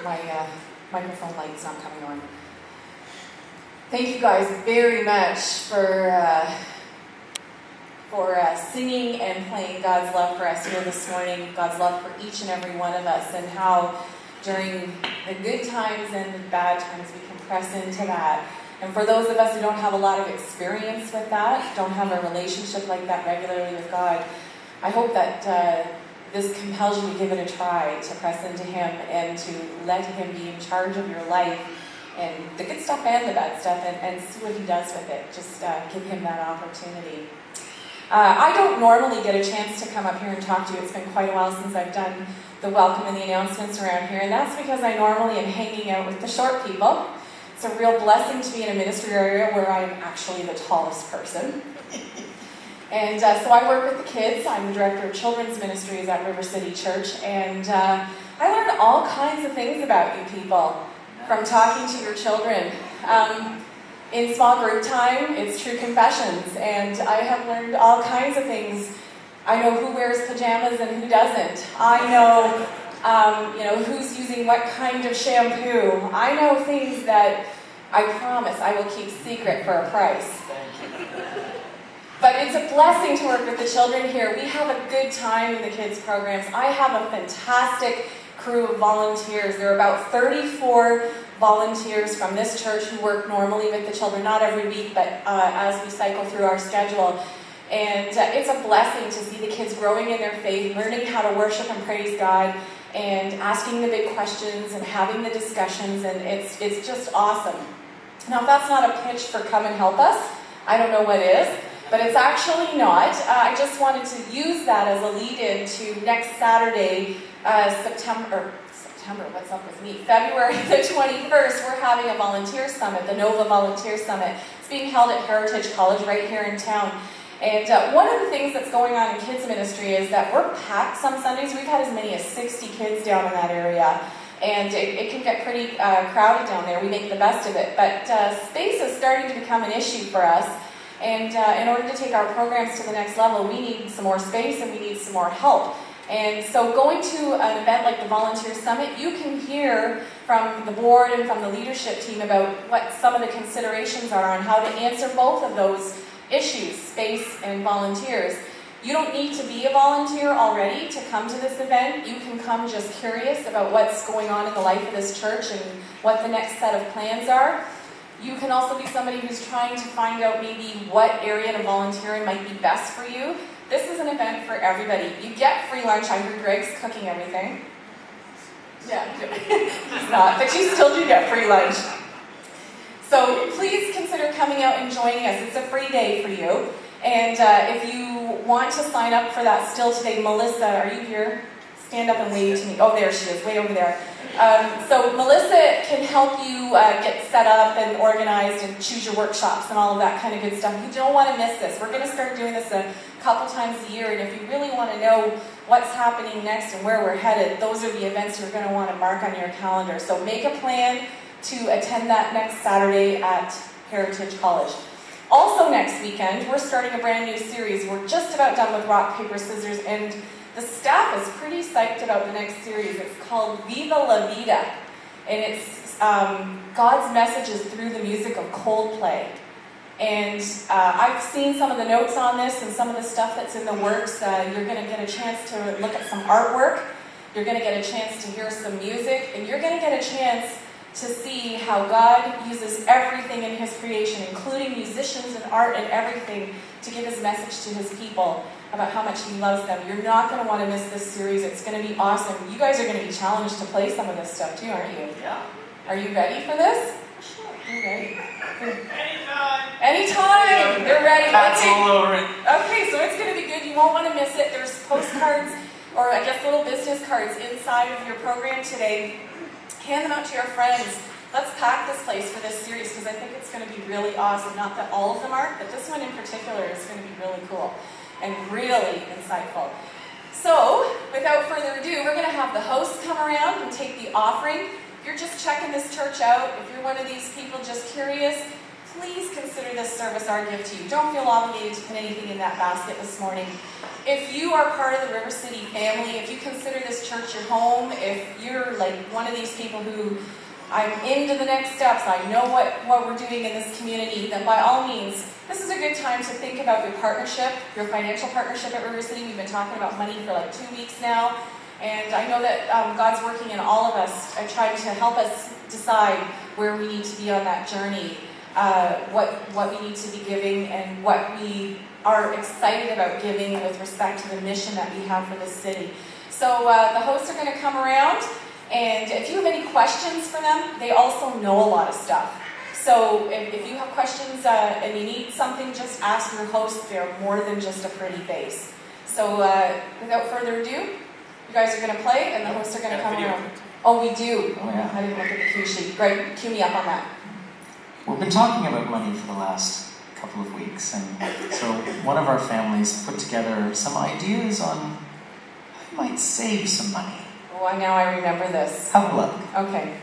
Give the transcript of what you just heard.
my microphone light's not coming on. Thank you guys very much for singing and playing God's love for us here this morning, God's love for each and every one of us, and how during the good times and the bad times we can press into that. And for those of us who don't have a lot of experience with that, don't have a relationship like that regularly with God, I hope that this compels you to give it a try, to press into Him and to let Him be in charge of your life, and the good stuff and the bad stuff, and see what He does with it. Just give Him that opportunity. I don't normally get a chance to come up here and talk to you. It's been quite a while since I've done the welcome and the announcements around here, and that's because I normally am hanging out with the short people. It's a real blessing to be in a ministry area where I am actually the tallest person. And so I work with the kids. I'm the director of children's ministries at River City Church, and I learned all kinds of things about you people from talking to your children. In small group time, it's true confessions, and I have learned all kinds of things. I know who wears pajamas and who doesn't. I know, who's using what kind of shampoo. I know things that I promise I will keep secret for a price. But it's a blessing to work with the children here. We have a good time in the kids' programs. I have a fantastic crew of volunteers. There are about 34 volunteers from this church who work normally with the children, not every week, but as we cycle through our schedule. And it's a blessing to see the kids growing in their faith, learning how to worship and praise God, and asking the big questions and having the discussions, and it's just awesome. Now, if that's not a pitch for come and help us, I don't know what is. But it's actually not. I just wanted to use that as a lead-in to next Saturday, what's up with me? February the 21st, we're having a volunteer summit, the Nova Volunteer Summit. It's being held at Heritage College right here in town. And one of the things that's going on in kids ministry is that we're packed some Sundays. We've had as many as 60 kids down in that area. And it can get pretty crowded down there. We make the best of it. But space is starting to become an issue for us. And in order to take our programs to the next level, we need some more space and we need some more help. And so going to an event like the Volunteer Summit, you can hear from the board and from the leadership team about what some of the considerations are on how to answer both of those issues, space and volunteers. You don't need to be a volunteer already to come to this event. You can come just curious about what's going on in the life of this church and what the next set of plans are. You can also be somebody who's trying to find out maybe what area to volunteer in might be best for you. This is an event for everybody. You get free lunch. I heard Greg's cooking everything. Yeah, he's not, but you still do get free lunch. So please consider coming out and joining us. It's a free day for you. And if you want to sign up for that still today, Melissa, are you here? Stand up and wave to me. Oh, there she is, way over there. So Melissa can help you get set up and organized and choose your workshops and all of that kind of good stuff. You don't want to miss this. We're going to start doing this a couple times a year, and if you really want to know what's happening next and where we're headed, those are the events you're going to want to mark on your calendar. So make a plan to attend that next Saturday at Heritage College. Also next weekend, we're starting a brand new series. We're just about done with rock, paper, scissors, and the staff is pretty psyched about the next series. It's called Viva La Vida, and it's God's messages through the music of Coldplay. And I've seen some of the notes on this and some of the stuff that's in the works. You're going to get a chance to look at some artwork. You're going to get a chance to hear some music, and you're going to get a chance to see how God uses everything in His creation, including musicians and art and everything, to give His message to His people about how much He loves them. You're not going to want to miss this series. It's going to be awesome. You guys are going to be challenged to play some of this stuff too, aren't you? Yeah. Are you ready for this? Sure. You ready? Anytime. Anytime. They're ready. That's all over it. Okay, so it's going to be good. You won't want to miss it. There's postcards, or I guess little business cards inside of your program today. Hand them out to your friends. Let's pack this place for this series because I think it's going to be really awesome. Not that all of them are, but this one in particular is going to be really cool and really insightful. So, without further ado, we're going to have the hosts come around and take the offering. If you're just checking this church out, if you're one of these people just curious, please consider this service our gift to you. Don't feel obligated to put anything in that basket this morning. If you are part of the River City family, if you consider this church your home, if you're like one of these people who, I'm into the next steps, I know what we're doing in this community, then by all means, this is a good time to think about your partnership, your financial partnership at River City. We've been talking about money for like 2 weeks now, and I know that God's working in all of us, trying to help us decide where we need to be on that journey, what we need to be giving, and what we are excited about giving with respect to the mission that we have for this city. So the hosts are going to come around, and if you have any questions for them, they also know a lot of stuff. So if you have questions and you need something, just ask your host. They're more than just a pretty face. So without further ado, you guys are going to play, and the hosts are going to come around. Oh, we do. Oh, yeah. I didn't look at the cue sheet. Greg, cue me up on that. We've been talking about money for the last couple of weeks, and so one of our families put together some ideas on how you might save some money. Oh, now I remember this. Have a look. Okay.